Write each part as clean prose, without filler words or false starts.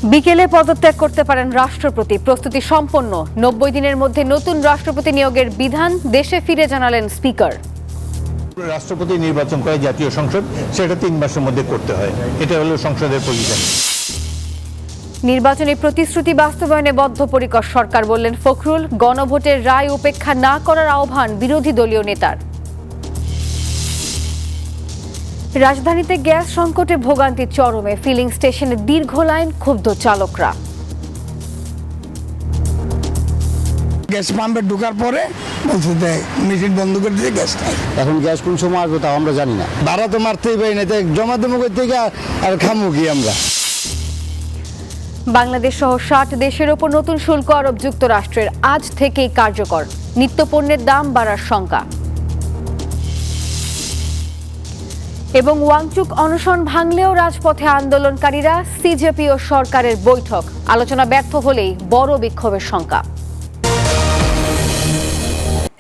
বিকেলে পদত্যাগ করতে পারেন রাষ্ট্রপতি, প্রস্তুতি সম্পন্ন। 90 দিনের মধ্যে নতুন রাষ্ট্রপতি নিয়োগের বিধান দেশে ফিরে জানালেন স্পিকার। রাষ্ট্রপতি নির্বাচন করে জাতীয় সংসদ, সেটা 3 মাসের মধ্যে করতে হয়। এটা হলো সংসদের পজিশন। নির্বাচনী প্রতিশ্রুতি বাস্তবায়নে বদ্ধপরিকর সরকার, বললেন ফখরুল। গণভোটের রায় উপেক্ষা না করার আহ্বান বিরোধী দলীয় নেতার। রাজধানীতে গ্যাস সংকটে ভোগান্তি চরমে, ফিলিং স্টেশনে দীর্ঘ লাইন, ক্ষুব্ধ চালকরা। গ্যাস পাম্পে ঢোকার পরে বলছে যে মেশিন বন্ধ করে দিয়ে গ্যাস নাই। এখন গ্যাস কোন সময় আসবে তাও আমরা জানি না। ভাড়া তো মারতেই পারি না, তাই জমা দেবো থেকে আর খামু কি আমরা। বাংলাদেশ সহ 60 দেশের ওপর নতুন শুল্ক আরোপ যুক্তরাষ্ট্রের, আজ থেকেই কার্যকর। নিত্যপণ্যের দাম বাড়ার শঙ্কা। এবং ওয়াংচুক অনশন ভাঙলেও রাজপথে আন্দোলনকারীরা, সিজেপি ও সরকারের বৈঠক। আলোচনা ব্যর্থ হলেই বড় বিক্ষোভের শঙ্কা।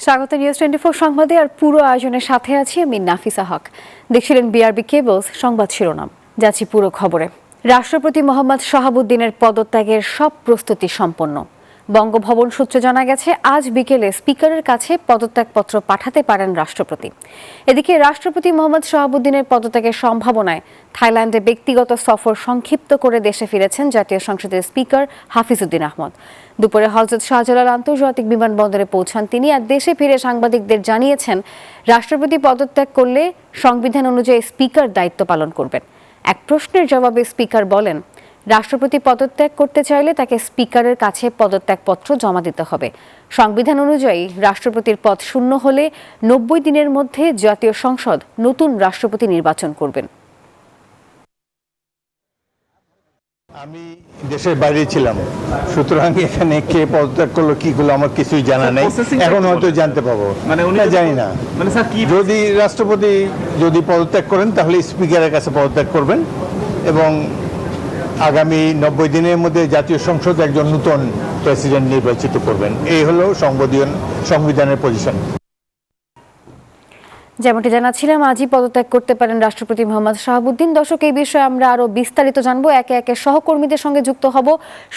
স্বাগত নিউজ 24 সংবাদে। আর পুরো আয়োজনের সাথে আছি আমি নাফিসা হক। দেখছিলেন বিআরবি কেবলস সংবাদ শিরোনাম। যাচ্ছি পুরো খবরে। রাষ্ট্রপতি মোহাম্মদ শাহাবুদ্দিনের পদত্যাগের সব প্রস্তুতি সম্পন্ন। বঙ্গভবন সূত্রে জানা গেছে, আজ বিকেলে স্পিকারের কাছে পদত্যাগপত্র পাঠাতে পারেন রাষ্ট্রপতি। এদিকে রাষ্ট্রপতি মোহাম্মদ শাহাবুদ্দিনের পদত্যাগের সম্ভাবনায় থাইল্যান্ডে ব্যক্তিগত সফর সংক্ষিপ্ত করে দেশে ফিরেছেন জাতীয় সংসদের স্পিকার হাফিজউদ্দিন আহমদ। দুপুরে হযরত শাহজালাল আন্তর্জাতিক বিমানবন্দরে পৌঁছান তিনি। আর দেশে ফিরে সাংবাদিকদের জানিয়েছেন, রাষ্ট্রপতি পদত্যাগ করলে সংবিধান অনুযায়ী স্পিকার দায়িত্ব পালন করবেন। এক প্রশ্নের জবাবে স্পিকার বলেন, রাষ্ট্রপতি পদত্যাগ করতে চাইলে তাকে স্পিকারের কাছে পদত্যাগপত্র জমা দিতে হবে। সংবিধান অনুযায়ী রাষ্ট্রপতির পদ শূন্য হলে 90 দিনের মধ্যে জাতীয় সংসদ নতুন রাষ্ট্রপতি নির্বাচন করবেন। আমি দেশের বাইরে ছিলাম, সুতরাং এখানে কে পদত্যাগ করলো কি করলো আমার কিছুই জানা নেই। এখন হয়তো জানতে পাবো, জানি না। যদি রাষ্ট্রপতি যদি পদত্যাগ করেন তাহলে স্পিকারের কাছে পদত্যাগ করবেন এবং আগামী 90 দিনের মধ্যে জাতীয় সংসদ একজন নতুন প্রেসিডেন্ট নির্বাচিত করবেন। এই হলো সংবিধানের পজিশন। যেমনটি জানাচ্ছিলাম, আজই পদত্যাগ করতে পারেন রাষ্ট্রপতি মোহাম্মদ শাহাবুদ্দিন। দর্শক, এই বিষয়ে আমরা আরো বিস্তারিত জানবো, একে একে সহকর্মীদের সঙ্গে যুক্ত হব।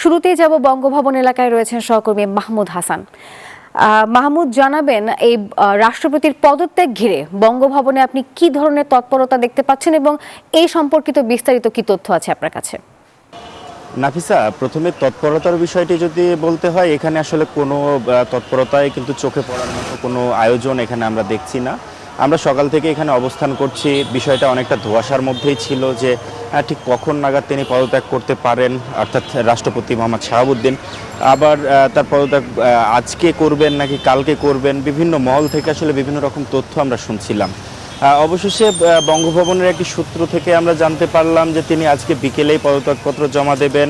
শুরুতেই যাব বঙ্গভবন এলাকায় রয়েছেন সহকর্মী মাহমুদ হাসান। মাহমুদ, জানাবেন এই রাষ্ট্রপতির পদত্যাগ ঘিরে বঙ্গভবনে আপনি কি ধরনের তৎপরতা দেখতে পাচ্ছেন এবং এই সম্পর্কিত বিস্তারিত কি তথ্য আছে আপনার কাছে? নাফিসা, প্রথমে তৎপরতার বিষয়টি যদি বলতে হয়, এখানে আসলে কোনো তৎপরতায় কিন্তু চোখে পড়ার মতো কোনো আয়োজন এখানে আমরা দেখছি না। আমরা সকাল থেকে এখানে অবস্থান করছি, বিষয়টা অনেকটা ধোঁয়াশার মধ্যেই ছিল যে ঠিক কখন নাগাদ তিনি পদত্যাগ করতে পারেন, অর্থাৎ রাষ্ট্রপতি মোহাম্মদ শাহাবুদ্দিন। আবার তার পদত্যাগ আজকে করবেন নাকি কালকে করবেন, বিভিন্ন মহল থেকে আসলে বিভিন্ন রকম তথ্য আমরা শুনছিলাম। অবশেষে বঙ্গভবনের একটি সূত্র থেকে আমরা জানতে পারলাম যে তিনি আজকে বিকেলেই পদত্যাগপত্র জমা দেবেন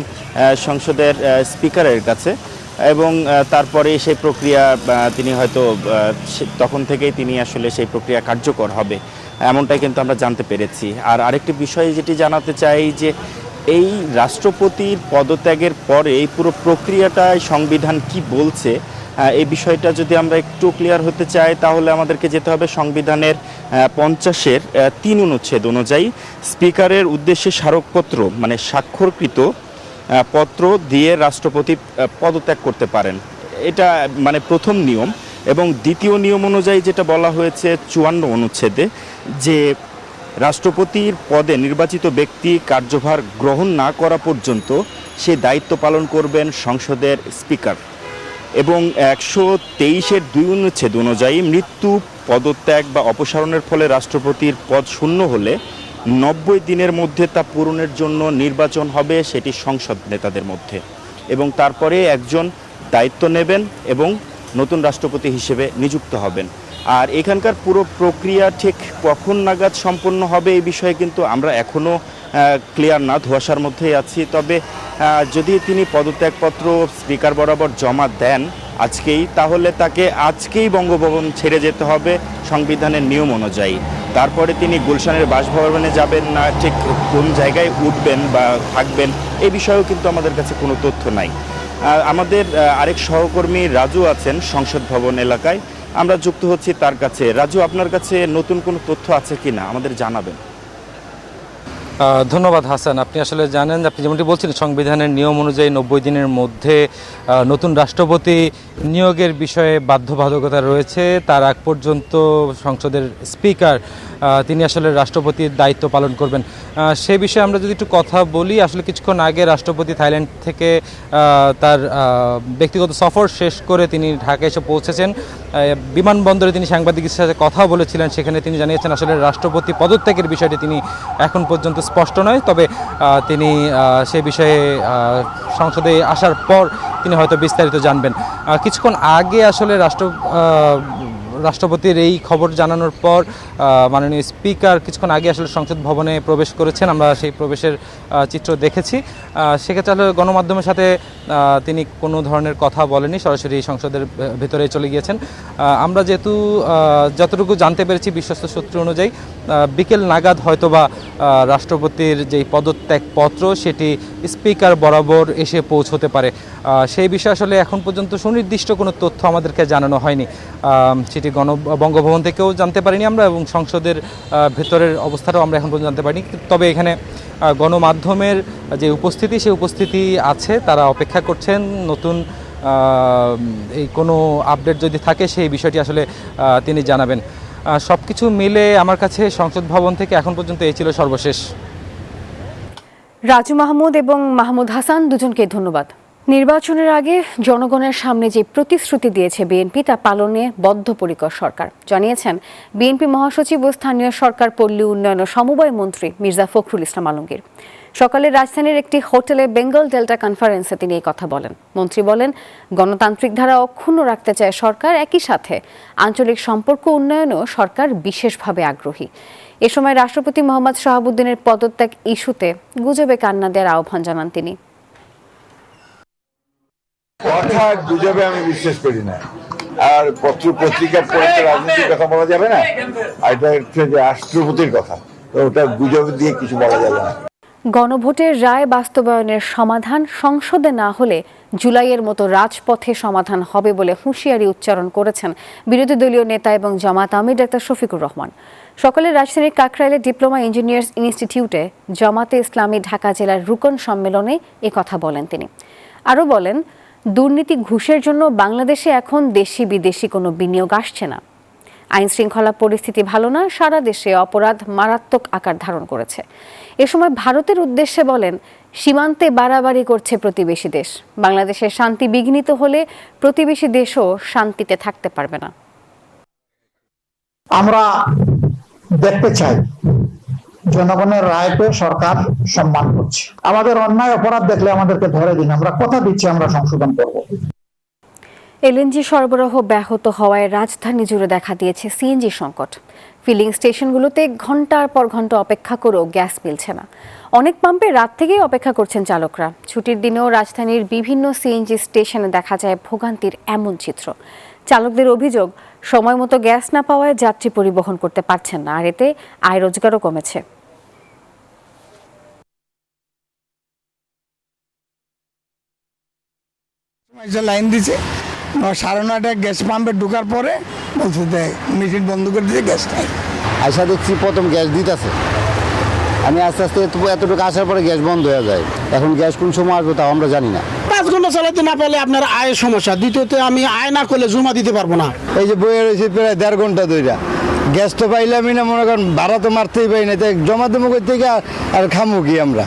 সংসদের স্পিকারের কাছে এবং তারপরে সেই প্রক্রিয়া তিনি হয়তো তখন থেকেই তিনি আসলে সেই প্রক্রিয়া কার্যকর হবে, এমনটাই কিন্তু আমরা জানতে পেরেছি। আর আরেকটি বিষয় যেটি জানাতে চাই যে এই রাষ্ট্রপতির পদত্যাগের পরে এই পুরো প্রক্রিয়াটায় সংবিধান কি বলছে, এই বিষয়টা যদি আমরা একটু ক্লিয়ার হতে চাই তাহলে আমাদেরকে যেতে হবে সংবিধানের 50-এর 3 অনুচ্ছেদ অনুযায়ী স্পিকারের উদ্দেশ্যে স্মারকপত্র মানে স্বাক্ষরকৃত পত্র দিয়ে রাষ্ট্রপতি পদত্যাগ করতে পারেন। এটা মানে প্রথম নিয়ম। এবং দ্বিতীয় নিয়ম অনুযায়ী যেটা বলা হয়েছে 54 অনুচ্ছেদে, যে রাষ্ট্রপতির পদে নির্বাচিত ব্যক্তি কার্যভার গ্রহণ না করা পর্যন্ত সে দায়িত্ব পালন করবেন সংসদের স্পিকার। এবং 123-এর 2 অনুচ্ছেদ অনুযায়ী মৃত্যু, পদত্যাগ বা অপসারণের ফলে রাষ্ট্রপতির পদ শূন্য হলে 90 দিনের মধ্যে তা পূরণের জন্য নির্বাচন হবে, সেটি সংসদ নেতাদের মধ্যে। এবং তারপরে একজন দায়িত্ব নেবেন এবং নতুন রাষ্ট্রপতি হিসেবে নিযুক্ত হবেন। আর এখানকার পুরো প্রক্রিয়া ঠিক কখন নাগাদ সম্পন্ন হবে এই বিষয়ে কিন্তু আমরা এখনও ক্লিয়ার না, ধোঁয়াশার মধ্যেই আছি। তবে যদি তিনি পদত্যাগপত্র স্পিকার বরাবর জমা দেন আজকেই, তাহলে তাকে আজকেই বঙ্গভবন ছেড়ে যেতে হবে সংবিধানের নিয়ম অনুযায়ী। তারপরে তিনি গুলশানের বাসভবনে যাবেন না, ঠিক কোন জায়গায় উঠবেন বা থাকবেন এই বিষয়েও কিন্তু আমাদের কাছে কোনো তথ্য নাই। আমাদের আরেক সহকর্মী রাজু আছেন সংসদ ভবন এলাকায়, আমরা যুক্ত হচ্ছি তার কাছে। রাজু, আপনার কাছে নতুন কোনো তথ্য আছে কিনা আমাদের জানাবেন। ধন্যবাদ হাসান। আপনি আসলে জানেন, আপনি যেমনটি বলছিলেন, সংবিধানের নিয়ম অনুযায়ী 90 দিনের মধ্যে নতুন রাষ্ট্রপতি নিয়োগের বিষয়ে বাধ্যবাধকতা রয়েছে। তার আগ পর্যন্ত সংসদের স্পিকার তিনি আসলে রাষ্ট্রপতির দায়িত্ব পালন করবেন। সে বিষয়ে আমরা যদি একটু কথা বলি, আসলে কিছুক্ষণ আগে রাষ্ট্রপতি থাইল্যান্ড থেকে তার ব্যক্তিগত সফর শেষ করে তিনি ঢাকায় এসে পৌঁছেছেন। বিমানবন্দরে তিনি সাংবাদিকদের সাথে কথা বলেছিলেন, সেখানে তিনি জানিয়েছেন আসলে রাষ্ট্রপতি পদত্যাগের বিষয়টি তিনি এখন পর্যন্ত স্পষ্ট নয়, তবে তিনি সে বিষয়ে সংসদে আসার পর তিনি হয়তো বিস্তারিত জানবেন। কিছুক্ষণ আগে আসলে রাষ্ট্রপতির এই খবর জানানোর পর মাননীয় স্পিকার কিছুক্ষণ আগে আসলে সংসদ ভবনে প্রবেশ করেছেন। আমরা সেই প্রবেশের চিত্র দেখেছি। সেক্ষেত্রে আসলে গণমাধ্যমের সাথে তিনি কোনো ধরনের কথা বলেনি, সরাসরি সংসদের ভেতরে চলে গিয়েছেন। আমরা যেহেতু যতটুকু জানতে পেরেছি বিশ্বস্ত সূত্র অনুযায়ী বিকেল নাগাদ হয়তোবা রাষ্ট্রপতির যেই পদত্যাগপত্র সেটি স্পিকার বরাবর এসে পৌঁছতে পারে। সেই বিষয়ে আসলে এখন পর্যন্ত সুনির্দিষ্ট কোনো তথ্য আমাদেরকে জানানো হয়নি। সেটি বঙ্গভবন থেকেও জানতে পারিনি আমরা, এবং সংসদের ভেতরের অবস্থাটাও আমরা এখন পর্যন্ত জানতে পারিনি। তবে এখানে গণমাধ্যমের যে উপস্থিতি, সেই উপস্থিতি আছে, তারা অপেক্ষা করছেন নতুন এই কোনো আপডেট যদি থাকে সেই বিষয়টি আসলে তিনি জানাবেন। সব কিছু মিলে আমার কাছে সংসদ ভবন থেকে এখন পর্যন্ত এই ছিল সর্বশেষ। রাজু মাহমুদ এবং মাহমুদ হাসান, দুজনকে ধন্যবাদ। নির্বাচনের আগে জনগণের সামনে যে প্রতিশ্রুতি দিয়েছে বিএনপি তা পালনে বদ্ধপরিকর সরকার, জানিয়েছেন বিএনপি মহাসচিব ও স্থানীয় সরকার পল্লী উন্নয়ন ও সমবায় মন্ত্রী মির্জা ফখরুল ইসলাম আলমগীর। সকালে রাজধানীর একটি হোটেলে বেঙ্গল ডেল্টা কনফারেন্সে তিনি এই কথা বলেন। মন্ত্রী বলেন, গণতান্ত্রিক ধারা অক্ষুণ্ণ রাখতে চায় সরকার, একই সাথে আঞ্চলিক সম্পর্ক উন্নয়নেও সরকার বিশেষভাবে আগ্রহী। এ সময় রাষ্ট্রপতি মোহাম্মদ শাহাবুদ্দিনের পদত্যাগ ইস্যুতে গুজবে কান্না দেওয়ার আহ্বান জানান তিনি। কথা গুজবে আমি বিশ্বাস করি না, আর পত্র পত্রিকা পড়ে তো রাজনীতির কথা বলা যাবে না, আর এটা হচ্ছে যে রাষ্ট্রপতির কথা, তো ওটা গুজব দিয়ে কিছু বলা যাবে না। গণভোটের রায় বাস্তবায়নের সমাধান সংসদে না হলে জুলাইয়ের মতো রাজপথে সমাধান হবে বলে হুঁশিয়ারি উচ্চারণ করেছেন বিরোধী দলীয় নেতা এবং জামাত আমির ডাক্তার শফিকুর রহমান। সকালে রাজধানীর কাকরাইলে ডিপ্লোমা ইঞ্জিনিয়ার্স ইনস্টিটিউটে জামাতে ইসলামী ঢাকা জেলার রুকন সম্মেলনে একথা বলেন তিনি। আরও বলেন, দুর্নীতি ঘুষের জন্য বাংলাদেশে এখন দেশি বিদেশি কোনো বিনিয়োগ আসছে না। আইন শৃঙ্খলা পরিস্থিতি ভালো না, সারা দেশে অপরাধ মারাত্মক আকার ধারণ করেছে। এ সময় ভারতের উদ্দেশ্যে বলেন, সীমান্তে বাড়াবাড়ি করছে প্রতিবেশী দেশ, বাংলাদেশের শান্তি বিঘ্নিত হলে প্রতিবেশী দেশও শান্তিতে থাকতে পারবে না। আমরা দেখতে চাই জনগণের রায়কে সরকার সম্মান করছে। আমাদের অন্যায় অপরাধ দেখলে আমাদেরকে ধরে দিন, আমরা কথা দিচ্ছি আমরা সংশোধন করব। এলএনজি সরবরাহ ব্যাহত হওয়ায় রাজধানী জুড়ে দেখা দিয়েছে সিএনজি সংকট। ফিলিং স্টেশনগুলোতে ঘন্টার পর ঘন্টা অপেক্ষা করেও গ্যাস মিলছে না। অনেক পাম্পে রাত থেকেই অপেক্ষা করছেন চালকরা। ছুটির দিনেও রাজধানীর বিভিন্ন সিএনজি স্টেশনে দেখা যায় ভোগান্তির এমন চিত্র। চালকদের অভিযোগ, সময় মতো গ্যাস না পাওয়ায় যাত্রী পরিবহন করতে পারছেন না, আর এতে আয় রোজগারও কমেছে। লাইন দিছে 9:30 গ্যাস পাম্পে ঢোকার পরে বলছে যে মেশিন বন্ধ করে দিয়েছে, গ্যাস নাই। আশা দেখছি প্রথম গ্যাস দিতেছে, আমি আস্তে আস্তে এতটুকু আসার পরে গ্যাস বন্ধ হয়ে যায়। এখন গ্যাস কোন সময় আসবে তাও আমরা জানি না। 5 ঘন্টা চালাতে না পারলে আপনার আয়ের সমস্যা। দ্বিতীয়ত আমি আয় না করলে জমা দিতে পারবো না। এই যে বইয়ে রয়েছে প্রায় 1.5 ঘন্টা ধরে, গ্যাস তো পাইলামই না, মনে করেন ভাড়া তো মারতেই পাই না, তাই জমা দেবো কই থেকে আর খামু কি আমরা।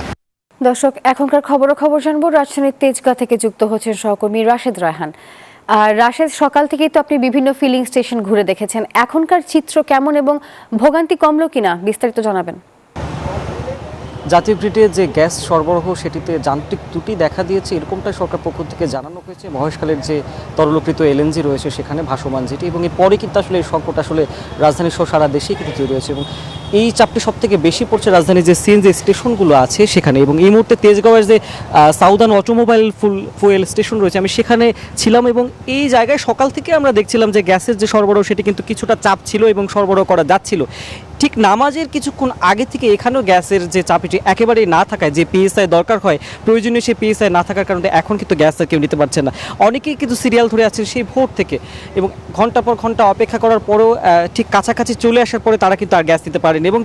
দর্শক, এখনকার খবর জানবো। রাজধানীর তেজগাঁ থেকে যুক্ত হচ্ছেন সহকর্মী রাশেদ রায়হান। রাশেদ, সকাল থেকেই তো আপনি বিভিন্ন ফিলিং স্টেশন ঘুরে দেখেছেন, এখনকার চিত্র কেমন এবং ভোগান্তি কমলো কিনা বিস্তারিত জানাবেন। জাতীয় গ্রিডে যে গ্যাস সরবরাহ সেটিতে যান্ত্রিক ত্রুটি দেখা দিয়েছে, এরকমটাই সরকার পক্ষ থেকে জানানো হয়েছে। মহেশখালের যে তরলকৃত এলএনজি রয়েছে সেখানে ভাসমান যেটি, এবং এরপরে কিন্তু আসলে এই সংকট আসলে রাজধানী সহ সারা দেশেই কিন্তু তৈরি হয়েছে, এবং এই চাপটি সব থেকে বেশি পড়ছে রাজধানীর যে সিএনজি স্টেশনগুলো আছে সেখানে। এবং এই মুহূর্তে তেজগাঁওয়ের যে সাউদার্ন অটোমোবাইল ফুয়েল স্টেশন রয়েছে, আমি সেখানে ছিলাম, এবং এই জায়গায় সকাল থেকে আমরা দেখছিলাম যে গ্যাসের যে সরবরাহ সেটি কিন্তু কিছুটা চাপ ছিল এবং সরবরাহ করা যাচ্ছিল। ঠিক নামাজের কিছুক্ষণ আগে থেকে এখানেও গ্যাসের যে চাপটি একেবারেই না থাকায় যে পিএসআই দরকার হয় প্রয়োজনীয় সেই পিএসআই না থাকার কারণে এখন কিন্তু গ্যাস আর কেউ নিতে পারছে না। অনেকেই কিন্তু সিরিয়াল ধরে আছেন সেই ভোর থেকে এবং ঘন্টা পর ঘন্টা অপেক্ষা করার পরেও ঠিক কাছাকাছি চলে আসার পরে তারা কিন্তু আর গ্যাস নিতে পারেনি এবং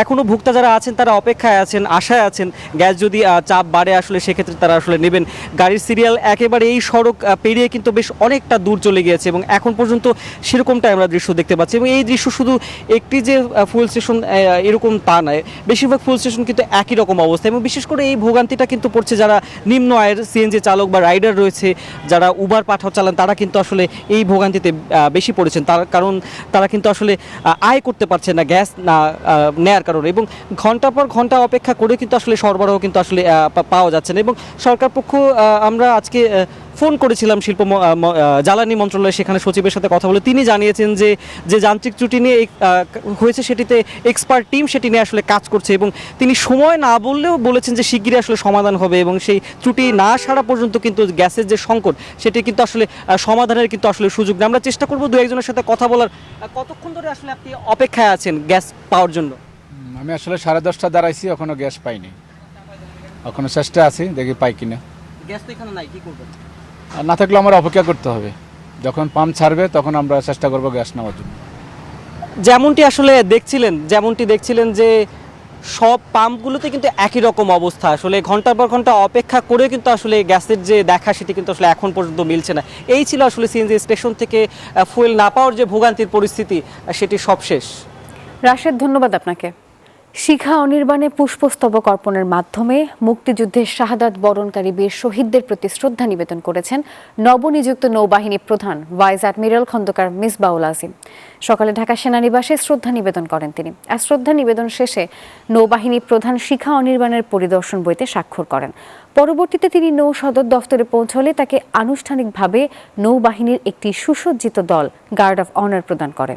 এখনও ভোক্তা যারা আছেন তারা অপেক্ষায় আছেন, আশায় আছেন গ্যাস যদি চাপ বাড়ে আসলে সেক্ষেত্রে তারা আসলে নেবেন। গাড়ির সিরিয়াল একেবারে এই সড়ক পেরিয়ে কিন্তু বেশ অনেকটা দূর চলে গিয়েছে এবং এখন পর্যন্ত সেরকমটাই আমরা দৃশ্য দেখতে পাচ্ছি এবং এই দৃশ্য শুধু একটি যে ফুয়েল স্টেশন এরকম তা নয়, বেশিরভাগ ফুয়েল স্টেশন কিন্তু একই রকম অবস্থা এবং বিশেষ করে এই ভোগান্তিটা কিন্তু পড়ছে যারা নিম্ন আয়ের সিএনজি চালক বা রাইডার রয়েছে, যারা উবার পাঠাও চালান, তারা কিন্তু আসলে এই ভোগান্তিতে বেশি পড়েছেন। তার কারণ তারা কিন্তু আসলে আয় করতে পারছে না গ্যাস না নেয়ার কারণে এবং ঘন্টার পর ঘন্টা অপেক্ষা করে কিন্তু আসলে সরবরাহ কিন্তু আসলে পাওয়া যাচ্ছে না এবং সরকার পক্ষ আমরা আজকে ফোন করেছিলাম জ্বালানি মন্ত্রণালয়ে, সেখানে সচিবের সাথে কথা বলে তিনি জানিয়েছেন যে যান্ত্রিক ত্রুটি নিয়ে হয়েছে সেটিতে এক্সপার্ট টিম সেটি নিয়ে আসলে কাজ করছে এবং তিনি সময় না বললেও বলেছেন যে শিগগিরই আসলে সমাধান হবে এবং সেই ত্রুটি না সারা পর্যন্ত কিন্তু গ্যাসের যে সংকট সেটি কিন্তু আসলে সমাধানের কিন্তু আসলে সুযোগ নেই। আমরা চেষ্টা করবো দু একজনের সাথে কথা বলার। কতক্ষণ ধরে আসলে আপনি অপেক্ষায় আছেন গ্যাস পাওয়ার জন্য? আমি আসলে 10:30 দাঁড়াইছি, এখনো গ্যাস পাইনি, এখনো চেষ্টা আছি, দেখি পাই কিনা। গ্যাস তো এখানে নাই, কি করবেন? আর না থাকলে আমার অপেক্ষা করতে হবে, যখন পাম্প ছাড়বে তখন আমরা চেষ্টা করবো গ্যাস নেওয়ার জন্য। যেমনটি দেখছিলেন যে সব পাম্পগুলোতে কিন্তু একই রকম অবস্থা, আসলে ঘন্টার পর ঘন্টা অপেক্ষা করে কিন্তু আসলে গ্যাসের যে দেখা সেটি কিন্তু আসলে এখন পর্যন্ত মিলছে না। এই ছিল আসলে সিএনজি স্টেশন থেকে ফুয়েল না পাওয়ার যে ভোগান্তির পরিস্থিতি, সেটি সব শেষ। রাশেদ, ধন্যবাদ আপনাকে। শিখা অনির্বাণে পুষ্পস্তবক অর্পণের মাধ্যমে মুক্তিযুদ্ধের শাহাদাত বরণকারী বীর শহীদদের প্রতি শ্রদ্ধা নিবেদন করেছেন নবনিযুক্ত নৌবাহিনী প্রধান ভাইস অ্যাডমিরাল খন্দকার মিসবাউল আজিম। সকালে ঢাকা সেনানিবাসে শ্রদ্ধা নিবেদন করেন তিনি। আর শ্রদ্ধা নিবেদন শেষে নৌবাহিনী প্রধান শিখা অনির্বাণের পরিদর্শন বইতে স্বাক্ষর করেন। পরবর্তীতে তিনি নৌ সদর দফতরে পৌঁছলে তাকে আনুষ্ঠানিকভাবে নৌবাহিনীর একটি সুসজ্জিত দল গার্ড অফ অনার প্রদান করে।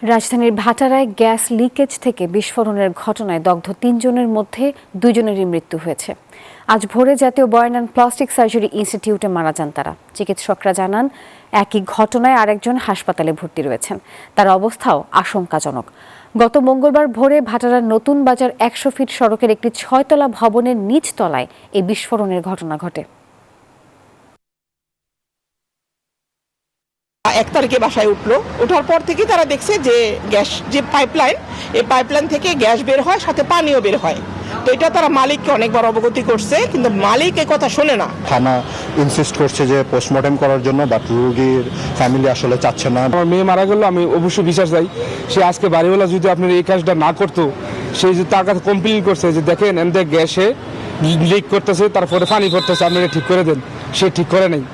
রাজধানীর ভাটারায় গ্যাস লিকেজ থেকে বিস্ফোরণের ঘটনায় দগ্ধ ৩ জনের মধ্যে 2 জনেরই মৃত্যু হয়েছে। আজ ভোরে জাতীয় বয়ান অ্যান্ড প্লাস্টিক সার্জারি ইনস্টিটিউটে মারা যান তারা। চিকিৎসকরা জানান একই ঘটনায় আরেকজন হাসপাতালে ভর্তি রয়েছেন, তার অবস্থাও আশঙ্কাজনক। গত মঙ্গলবার ভোরে ভাটারার নতুন বাজার 100 ফিট সড়কের একটি 6তলা ভবনের নিচ তলায় এই বিস্ফোরণের ঘটনা ঘটে। 1 তারিখে বাসায় উঠলো, ওঠার পর থেকে তারা দেখছে যে গ্যাস যে পাইপলাইন, এই পাইপলাইন থেকে গ্যাস বের হয়, সাথে পানিও বের হয়। তো এটা তারা মালিককে অনেকবার অবগতি করছে, কিন্তু মালিক এই কথা শোনে না। থানা ইনসিস্ট করছে যে পোস্টমর্টেম করার জন্য, বাট রোগীর ফ্যামিলি আসলে চাচ্ছে না। আমার মেয়ে মারা গেল, আমি অবশ্যই বিশ্বাস যাই সে আজকে বাড়িওয়ালা যদি আপনার এই কাজটা না করতো, সে যে তার কাছে কমপ্লেন করছে যে দেখেন এমনি গ্যাসে লিক করতেছে, তারপরে পানি পড়তেছে, আপনারা ঠিক করে দেন, সে ঠিক করে নাই।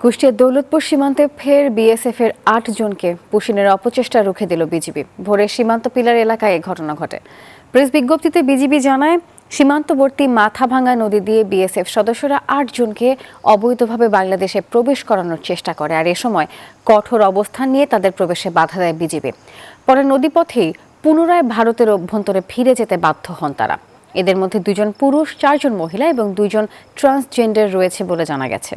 কুষ্টিয়ার দৌলতপুর সীমান্তে ফের বিএসএফ এর 8 জনকে পুশিনের অপচেষ্টা রুখে দিল বিজিবি। ভোরে সীমান্ত পিলার এলাকায় এই ঘটনা ঘটে। প্রেস বিজ্ঞপ্তিতে বিজিবি জানায়, সীমান্তবর্তী মাথাভাঙ্গা নদী দিয়ে বিএসএফ সদস্যরা 8 জনকে অবৈধভাবে বাংলাদেশে প্রবেশ করানোর চেষ্টা করে, আর এ সময় কঠোর অবস্থান নিয়ে তাদের প্রবেশে বাধা দেয় বিজিবি। পরে নদীপথেই পুনরায় ভারতের অভ্যন্তরে ফিরে যেতে বাধ্য হন তারা। এদের মধ্যে 2 জন পুরুষ, 4 জন মহিলা এবং 2 জন ট্রান্সজেন্ডার রয়েছে বলে জানা গেছে।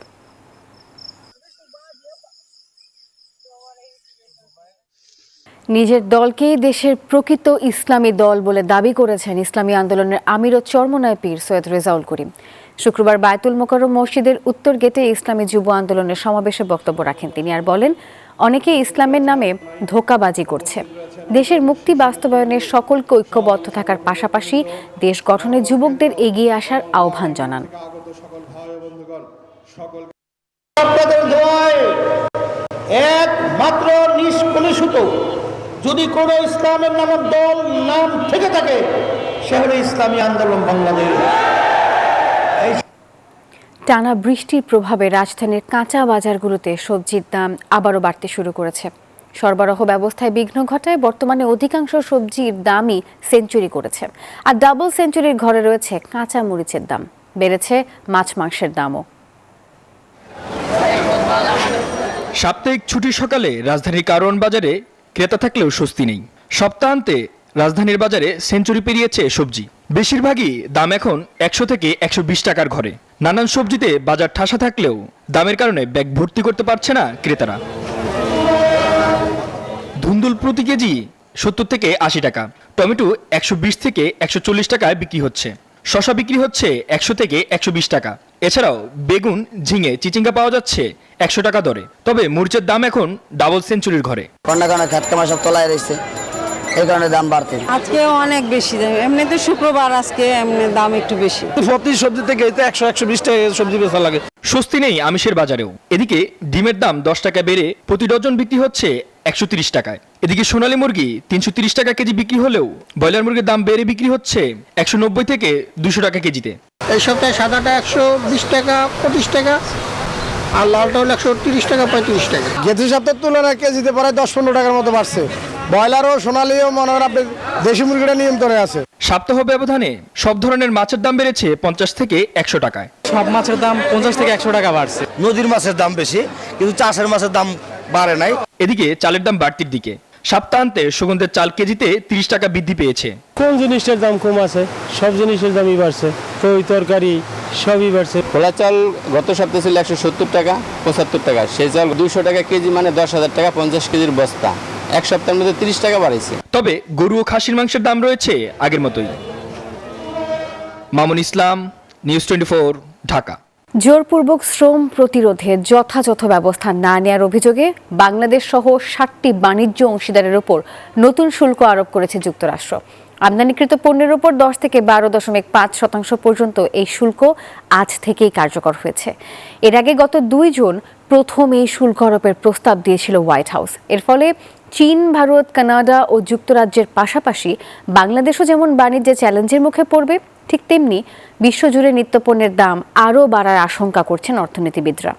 নিজের দলকেই দেশের প্রকৃত ইসলামী দল বলে দাবি করেছেন ইসলামী আন্দোলনের আমির ও চরমনায় পীর সৈয়দ রেজাউল করিম। শুক্রবার বায়তুল মোকাররম মসজিদের উত্তর গেটে ইসলামী যুব আন্দোলনের সমাবেশে বক্তব্য রাখেন তিনি, আর বলেন অনেকে ইসলামের নামে ধোঁকাবাজি করছে। দেশের মুক্তি বাস্তবায়নে সকলকে ঐক্যবদ্ধ থাকার পাশাপাশি দেশ গঠনে যুবকদের এগিয়ে আসার আহ্বান জানান। একমাত্র নিষ্কলুষিত যদি কোনো ইসলামের নামের দল নাম থেকে থাকে, সে হলো ইসলামী আন্দোলন বাংলাদেশ। টানা বৃষ্টির প্রভাবে রাজধানীর কাঁচা বাজারগুলোতে সবজির দাম আবারও বাড়তে শুরু করেছে। সরবরাহ ব্যবস্থায় বিঘ্ন ঘটায় বর্তমানে অধিকাংশ সবজির দামই সেঞ্চুরি করেছে, আর ডাবল সেঞ্চুরির ঘরে রয়েছে কাঁচা মরিচের দাম। বেড়েছে মাছ মাংসের দামও। সাপ্তাহিক ছুটির সকালে রাজধানীর কারওয়ান বাজারে ক্রেতা থাকলেও স্বস্তি নেই। সপ্তাহান্তে রাজধানীর বাজারে সেঞ্চুরি পেরিয়েছে সবজি, বেশিরভাগই দাম এখন 100 থেকে 120 টাকার ঘরে। নানান সবজিতে বাজার ঠাসা থাকলেও দামের কারণে ব্যাগ ভর্তি করতে পারছে না ক্রেতারা। ধুন্দুল প্রতি কেজি 70 থেকে 80 টাকা, টমেটো 120 থেকে 140 টাকায় বিক্রি হচ্ছে, শসা বিক্রি হচ্ছে 100 থেকে 120 টাকা। এছাড়াও বেগুন, ঝিঙে, চিচিঙ্গা পাওয়া যাচ্ছে 100 টাকা দরে। তবে মরিচের দাম এখন ডাবল সেঞ্চুরির ঘরে। সব তলায় রয়েছে, এই কারণে দাম বাড়তে আজকে অনেক বেশি দাম। এমনিতে শুক্রবার, আজকে এমনি দাম একটু বেশি। প্রতি সবজি থেকে 100-120 টাকা সবজি বেচা লাগে। স্বস্তি নেই আমিষের বাজারেও। এদিকে ডিমের দাম 10 টাকা বেড়ে প্রতি ডজন বিক্রি হচ্ছে 130 টাকায়। এদিকে সোনালী মুরগি 330 টাকা কেজি বিক্রি হলেও ব্রয়লার মুরগির দাম বেড়ে বিক্রি হচ্ছে 190 থেকে 200 টাকা কেজিতে। এই সপ্তাহে সাদাটা 120 টাকা 25 টাকা, আর লালটা হলো 130 টাকা 35 টাকা। গেছে সপ্তাহের তুলনায় কেজিতে প্রায় 10-15 টাকার মতো বাড়ছে। ব্রয়লার ও সোনালিও মনে হয় আপনার দেশি মুরগিটা নিয়ন্ত্রণে আছে। সপ্তাহ ব্যবধানে সব ধরনের মাছের দাম বেড়েছে 50 থেকে 100 টাকায়। সব মাছের দাম 50 থেকে 100 টাকা বাড়ছে। নদীর মাছের দাম বেশি, কিন্তু চাষের মাছের দাম বাড়ে নাই। এদিকে চালের দাম বাড়তির দিকে। সপ্তাহান্তে সুগন্ধের চাল কেজিতে 30 টাকা বৃদ্ধি পেয়েছে। কোন জিনিসটার দাম কম আছে? সব জিনিসের দামই বাড়ছে, কই তরকারি সবই বাড়ছে। খোলা চাল গত সপ্তাহে ছিল 170 টাকা 75 টাকা, সেই চাল 200 টাকা কেজি, মানে 10,000 টাকা 50 কেজির বস্তা। এক সপ্তাহের মধ্যে 30 টাকা বাড়ছে। তবে গরু ও খাসির মাংসের দাম রয়েছে আগের মতোই। মামুন ইসলাম, নিউজ 24, ঢাকা। জোরপূর্বক শ্রম প্রতিরোধে যথাযথ ব্যবস্থা না নেওয়ার অভিযোগে বাংলাদেশ সহ 60টি বাণিজ্য অংশীদারের ওপর নতুন শুল্ক আরোপ করেছে যুক্তরাষ্ট্র। আমদানিকৃত পণ্যের ওপর 10 থেকে 12.5% পর্যন্ত এই শুল্ক আজ থেকেই কার্যকর হয়েছে। এর আগে গত 2 জুন প্রথম এই শুল্ক আরোপের প্রস্তাব দিয়েছিল হোয়াইট হাউস। এর ফলে চীন, ভারত, কানাডা ও যুক্তরাজ্যের পাশাপাশি বাংলাদেশও যেমন বাণিজ্যে চ্যালেঞ্জের মুখে পড়বে, ঠিক তেমনি বিশ্বজুড়ে নিত্যপণ্যের দাম আরও বাড়ার আশঙ্কা করছেন অর্থনীতিবিদরা।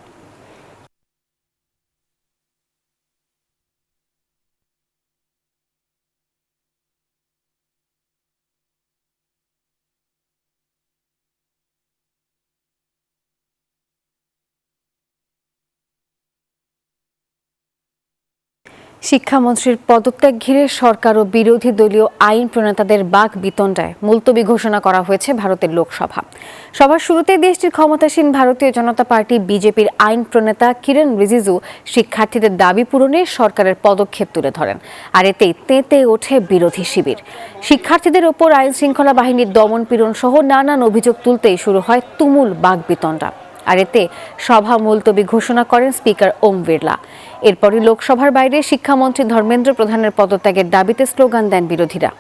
শিক্ষামন্ত্রীর পদত্যাগ ঘিরে সরকার ও বিরোধী দলীয় আইন প্রণেতাদের বাক বিতণ্ডায় মুলতবি ঘোষণা করা হয়েছে ভারতের লোকসভা। সভার শুরুতে দেশটির ক্ষমতাসীন ভারতীয় জনতা পার্টি বিজেপির আইন প্রণেতা কিরণ রিজিজু শিক্ষার্থীদের দাবি পূরণে সরকারের পদক্ষেপ তুলে ধরেন, আর এতেই তেতে ওঠে বিরোধী শিবির। শিক্ষার্থীদের ওপর আইন শৃঙ্খলা বাহিনীর দমন পীড়ন সহ নানান অভিযোগ তুলতেই শুরু হয় তুমুল বাক বিতণ্ডা, আর এতে সভা মুলতবি ঘোষণা করেন স্পিকার ওম বিড়লা। এরপরই লোকসভার বাইরে শিক্ষামন্ত্রী ধর্মেন্দ্র প্রধানের পদত্যাগের দাবিতে স্লোগান দেন বিরোধীরা।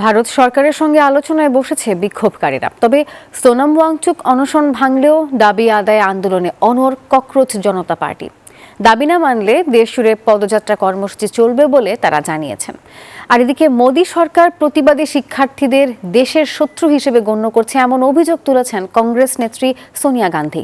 ভারত সরকারের সঙ্গে আলোচনায় বসেছে বিক্ষোভকারীরা। তবে সোনাম ওয়াংচুক অনশন ভাঙলেও দাবি আদায় আন্দোলনে অনড় ককরোচ জনতা পার্টি। দাবি না মানলে দেশজুড়ে পদযাত্রা কর্মসূচি চলবে বলে তারা জানিয়েছেন। আর এদিকে মোদী সরকার প্রতিবাদী শিক্ষার্থীদের দেশের শত্রু হিসেবে গণ্য করছে এমন অভিযোগ তুলেছেন কংগ্রেস নেত্রী সোনিয়া গান্ধী।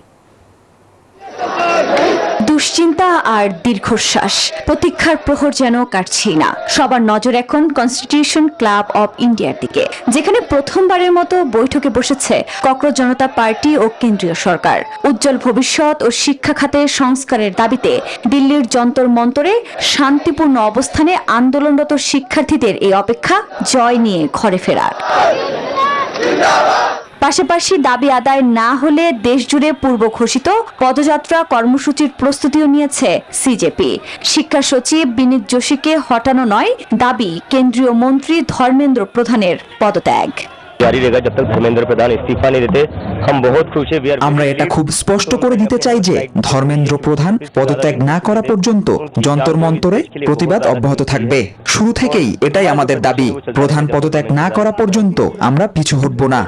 দুশ্চিন্তা আর দীর্ঘশ্বাস, প্রতীক্ষার প্রহর যেন কাটছেই না। সবার নজর এখন কনস্টিটিউশন ক্লাব অব ইন্ডিয়ার দিকে, যেখানে প্রথমবারের মতো বৈঠকে বসেছে ককরোচ জনতা পার্টি ও কেন্দ্রীয় সরকার। উজ্জ্বল ভবিষ্যৎ ও শিক্ষা খাতে সংস্কারের দাবিতে দিল্লির যন্তর মন্তরে শান্তিপূর্ণ অবস্থানে আন্দোলনরত শিক্ষার্থীদের এই অপেক্ষা জয় নিয়ে ঘরে ফেরার। পাশাপাশি দাবি আদায় না হলে দেশজুড়ে পূর্ব ঘোষিত পদযাত্রা কর্মসূচির প্রস্তুতিও নিয়েছে সিজেপি। শিক্ষা সচিব বিনীত যোশীকে হটানো নয়, দাবি কেন্দ্রীয় মন্ত্রী ধর্মেন্দ্র প্রধানের পদত্যাগ। আমরা এটা খুব স্পষ্ট করে দিতে চাই যে ধর্মেন্দ্র প্রধান পদত্যাগ না করা পর্যন্ত যন্তর মন্তরে প্রতিবাদ অব্যাহত থাকবে। শুরু থেকেই এটাই আমাদের দাবি, প্রধান পদত্যাগ না করা পর্যন্ত আমরা পিছু হটব না।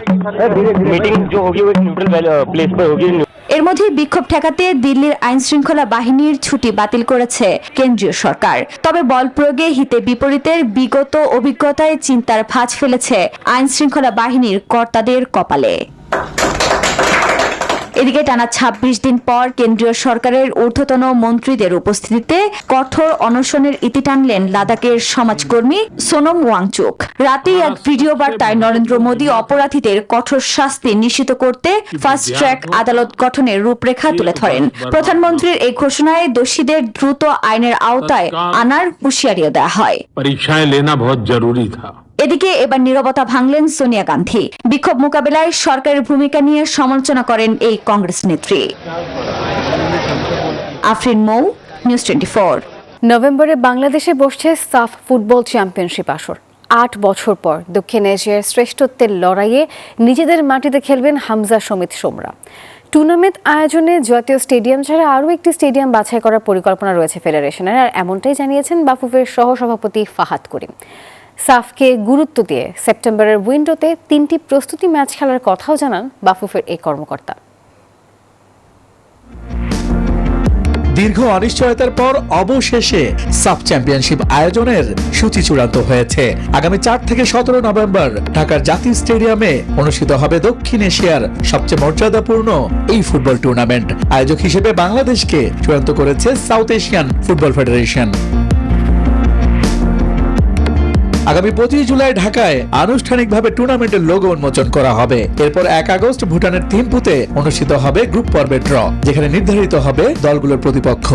এর মধ্যে বিক্ষোভ ঠেকাতে দিল্লির আইন শৃঙ্খলা বাহিনীর ছুটি বাতিল করেছে কেন্দ্রীয় সরকার। তবে বল প্রয়োগে হিতে বিপরীতের বিগত অভিজ্ঞতায় চিন্তার ভাঁজ ফেলেছে আইন শৃঙ্খলা বাহিনীর কর্তাদের কপালে। এদিকে টানা ২৬ দিন পর কেন্দ্রীয় সরকারের ঊর্ধ্বতন মন্ত্রীদের উপস্থিতিতে কঠোর অনশনের ইতি টানলেন লাদাখের সমাজকর্মী সোনম ওয়াংচুক। রাতেই এক ভিডিও বার্তায় নরেন্দ্র মোদী অপরাধীদের কঠোর শাস্তি নিশ্চিত করতে ফাস্ট ট্র্যাক আদালত গঠনের রূপরেখা তুলে ধরেন। প্রধানমন্ত্রীর এই ঘোষণায় দোষীদের দ্রুত আইনের আওতায় আনার হুঁশিয়ারিও দেওয়া হয়। পরীক্ষায় লেনা বহুত জরুরি থা। এদিকে এবার নীরবতা ভাঙলেন সোনিয়া গান্ধী। বিক্ষোভ মোকাবেলায় সরকারের ভূমিকা নিয়ে সমালোচনা করেন এই কংগ্রেস নেত্রী। আফরিন মৌ, নিউজ 24। নভেম্বরে বাংলাদেশে বসছে সাফ ফুটবল চ্যাম্পিয়নশিপ আসর। ৮ বছর পর দক্ষিণ এশিয়ার শ্রেষ্ঠত্বের লড়াইয়ে নিজেদের মাটিতে খেলবেন হামজা সমিত সোমরা। টুর্নামেন্ট আয়োজনে জাতীয় স্টেডিয়াম ছাড়া আরও একটি স্টেডিয়াম বাছাই করার পরিকল্পনা রয়েছে ফেডারেশনের, আর এমনটাই জানিয়েছেন বাফুফের সহসভাপতি ফাহাদ করিম। সাফকে গুরুত্ব দিয়ে সেপ্টেম্বরের উইন্ডোতে 3টি প্রস্তুতি ম্যাচ খেলার কথাও জানান বাফুফের এই কর্মকর্তা। দীর্ঘ অনিশ্চয়তার পর অবশেষে সাফ চ্যাম্পিয়নশিপ আয়োজনের সূচি চূড়ান্ত হয়েছে। আগামী 4 থেকে 17 নভেম্বর ঢাকার জাতীয় স্টেডিয়ামে অনুষ্ঠিত হবে দক্ষিণ এশিয়ার সবচেয়ে মর্যাদাপূর্ণ এই ফুটবল টুর্নামেন্ট। আয়োজক হিসেবে বাংলাদেশকে চূড়ান্ত করেছে সাউথ এশিয়ান ফুটবল ফেডারেশন। আগামী 25 জুলাই ঢাকায় আনুষ্ঠানিকভাবে টুর্নামেন্টের লোগো উন্মোচন করা হবে। এরপর 1 আগস্ট ভুটানের থিম্পুতে অনুষ্ঠিত হবে গ্রুপ পর্বের ড্র, যেখানে নির্ধারিত হবে দলগুলোর প্রতিপক্ষ।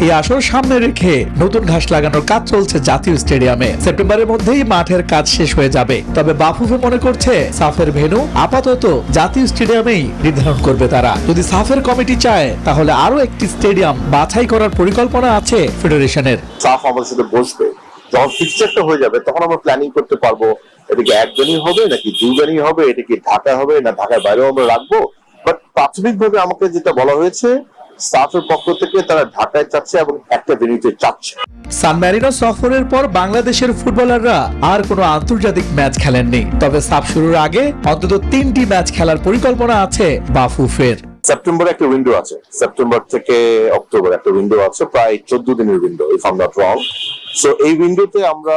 এই আসর সামনে রেখে নতুন ঘাস লাগানোর কাজ চলছে জাতীয় স্টেডিয়ামে। সেপ্টেম্বরের মধ্যেই মাঠের কাজ শেষ হয়ে যাবে। তবে বাফুফে মনে করছে সাফের ভেন্যু আপাতত জাতীয় স্টেডিয়ামেই নির্ধারণ করবে তারা। যদি সাফের কমিটি চায় তাহলে আরো একটি স্টেডিয়াম বাছাই করার পরিকল্পনা আছে ফেডারেশনের। সাফ আমাদের সাথে বসবে, যখন ফিক্সচারটা হয়ে যাবে তখন আমরা প্ল্যানিং করতে পারবো এটা কি একজনই হবে নাকি দুজনই হবে, এটা কি ঢাকায় হবে না ঢাকার বাইরেও আমরা রাখবো। বাট প্রাথমিকভাবে আমাকে যেটা বলা হয়েছে সাফের পক্ষ থেকে তারা ঢাকায় চাচ্ছে এবং একটা ভেন্যুতে চাচ্ছে। সান ম্যারিনো সফরের পর বাংলাদেশের ফুটবলাররা আর কোনো আন্তর্জাতিক ম্যাচ খেলেননি। তবে সাফ শুরুর আগে অন্তত 3টি ম্যাচ খেলার পরিকল্পনা আছে বাফুফের। সেপ্টেম্বরে একটা উইন্ডো আছে, সেপ্টেম্বর থেকে অক্টোবর একটা উইন্ডো আছে, প্রায় 14 দিনের window if I am not wrong. So এই উইন্ডোতে আমরা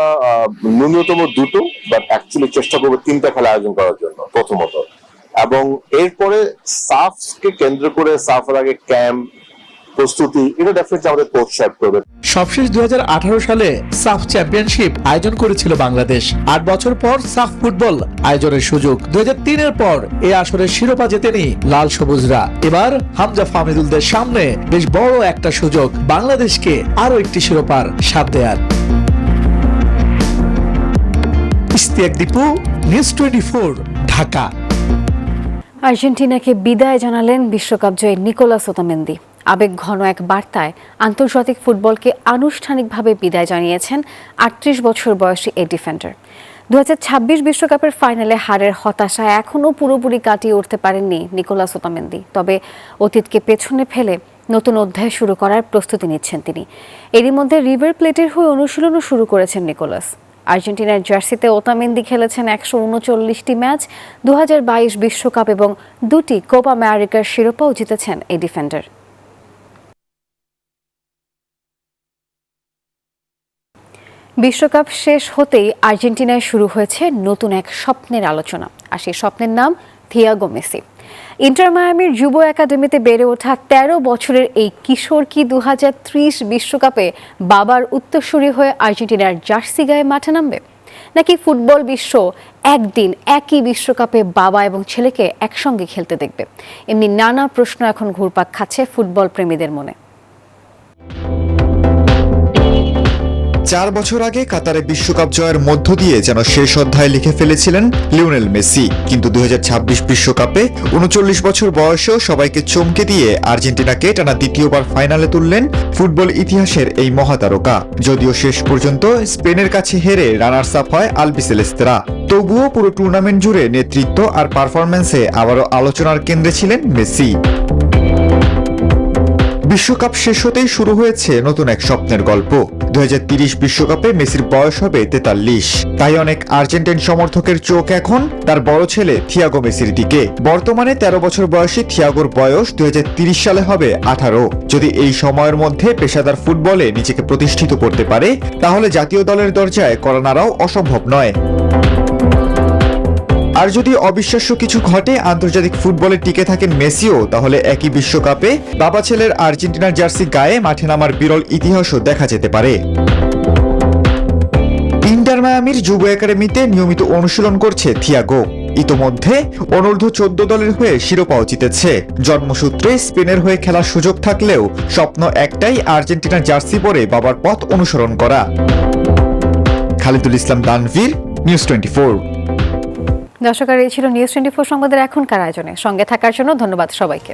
ন্যূনতম 2টো বাট অ্যাকচুয়ালি চেষ্টা করবো 3টা খেলা আয়োজন করার জন্য প্রথমত, এবং এরপরে সাফকে কেন্দ্র করে সাফের আগে ক্যাম্প প্রস্তুতি এটা ডেফিনেটলি আমাদের কোচ সাহেব করবে। সবশেষ 2018 সালে সাফ চ্যাম্পিয়নশিপ আয়োজন করেছিল বাংলাদেশ। 8 বছর পর সাফ ফুটবল আয়োজনের সুযোগ। 2003-এর পর এই আসরের শিরোপা জেতেনি লাল সবুজরা। এবার হামজা ফামিদুলদের সামনে বেশ বড় একটা সুযোগ বাংলাদেশকে আরো একটি শিরোপার স্বাদ দেয়ার। ইশতিয়াক দীপু, নিউজ 24, ঢাকা। আর্জেন্টিনাকে বিদায় জানালেন বিশ্বকাপ জয়ী নিকোলাস ওতামেন্দি। আবেগ ঘন এক বার্তায় আন্তর্জাতিক ফুটবলকে আনুষ্ঠানিকভাবে বিদায় জানিয়েছেন 38 বছর বয়সী এই ডিফেন্ডার। 2026 বিশ্বকাপের ফাইনালে হারের হতাশা এখনও পুরোপুরি কাটিয়ে উঠতে পারেননি নিকোলাস ওতামেন্দি। তবে অতীতকে পেছনে ফেলে নতুন অধ্যায় শুরু করার প্রস্তুতি নিচ্ছেন তিনি। এরই মধ্যে রিভার প্লেটের হয়ে অনুশীলনও শুরু করেছেন নিকোলাস। আর্জেন্টিনার জার্সিতে ওতামেন্দি খেলেছেন 139টি ম্যাচ, 2022 বিশ্বকাপ এবং 2টি কোপা আমেরিকার শিরোপাও জিতেছেন এই ডিফেন্ডার। বিশ্বকাপ শেষ হতেই আর্জেন্টিনায় শুরু হয়েছে নতুন এক স্বপ্নের আলোচনা, আর সেই স্বপ্নের নাম থিয়াগো মেসি। ইন্টার মায়ামির যুব একাডেমিতে বেড়ে ওঠা 13 বছরের এই কিশোর কি 2030 বিশ্বকাপে বাবার উত্তরসূরি হয়ে আর্জেন্টিনার জার্সি গায়ে মাঠে নামবে, নাকি ফুটবল বিশ্ব একদিন একই বিশ্বকাপে বাবা এবং ছেলেকে একসঙ্গে খেলতে দেখবে? এমনি নানা প্রশ্ন এখন ঘুরপাক খাচ্ছে ফুটবল প্রেমীদের মনে। 4 বছর আগে কাতারে বিশ্বকাপ জয়ের মধ্য দিয়ে যেন শেষ অধ্যায় লিখে ফেলেছিলেন লিওনেল মেসি। কিন্তু 2026 বিশ্বকাপে 39 বছর বয়সেও সবাইকে চমকে দিয়ে আর্জেন্টিনাকে টানা দ্বিতীয়বার ফাইনালে তুললেন ফুটবল ইতিহাসের এই মহাতারকা। যদিও শেষ পর্যন্ত স্পেনের কাছে হেরে রানার্স আপ হয় আলবিসেলেস্তেরা, তবুও পুরো টুর্নামেন্ট জুড়ে নেতৃত্ব আর পারফরম্যান্সে আবারও আলোচনার কেন্দ্রে ছিলেন মেসি। বিশ্বকাপ শেষ হতেই শুরু হয়েছে নতুন এক স্বপ্নের গল্প। 2030 বিশ্বকাপে মেসির বয়স হবে 43। তাই অনেক আর্জেন্টাইন সমর্থকের চোখ এখন তার বড় ছেলে থিয়াগো মেসির দিকে। বর্তমানে 13 বছর বয়সী থিয়াগোর বয়স 2030 সালে হবে 18। যদি এই সময়ের মধ্যে পেশাদার ফুটবলে নিজেকে প্রতিষ্ঠিত করতে পারে তাহলে জাতীয় দলের দরজায় কড়া নাড়াও অসম্ভব নয়। আর যদি অবিশ্বাস্য কিছু ঘটে, আন্তর্জাতিক ফুটবলে টিকে থাকেন মেসিও, তাহলে একই বিশ্বকাপে বাবা ছেলের আর্জেন্টিনার জার্সি গায়ে মাঠে নামার বিরল ইতিহাসও দেখা যেতে পারে। ইন্টার মায়ামির যুব একাডেমিতে নিয়মিত অনুশীলন করছে থিয়াগো। ইতোমধ্যে অনূর্ধ্ব 14 দলের হয়ে শিরোপাও জিতেছে। জন্মসূত্রে স্পেনের হয়ে খেলার সুযোগ থাকলেও স্বপ্ন একটাই, আর্জেন্টিনার জার্সি পরে বাবার পথ অনুসরণ করা। খালিদুল ইসলাম তানভীর, নিউজ 24। দর্শক, এই ছিল নিউজ 24 সংবাদের এখনকার আয়োজনে। সঙ্গে থাকার জন্য ধন্যবাদ সবাইকে।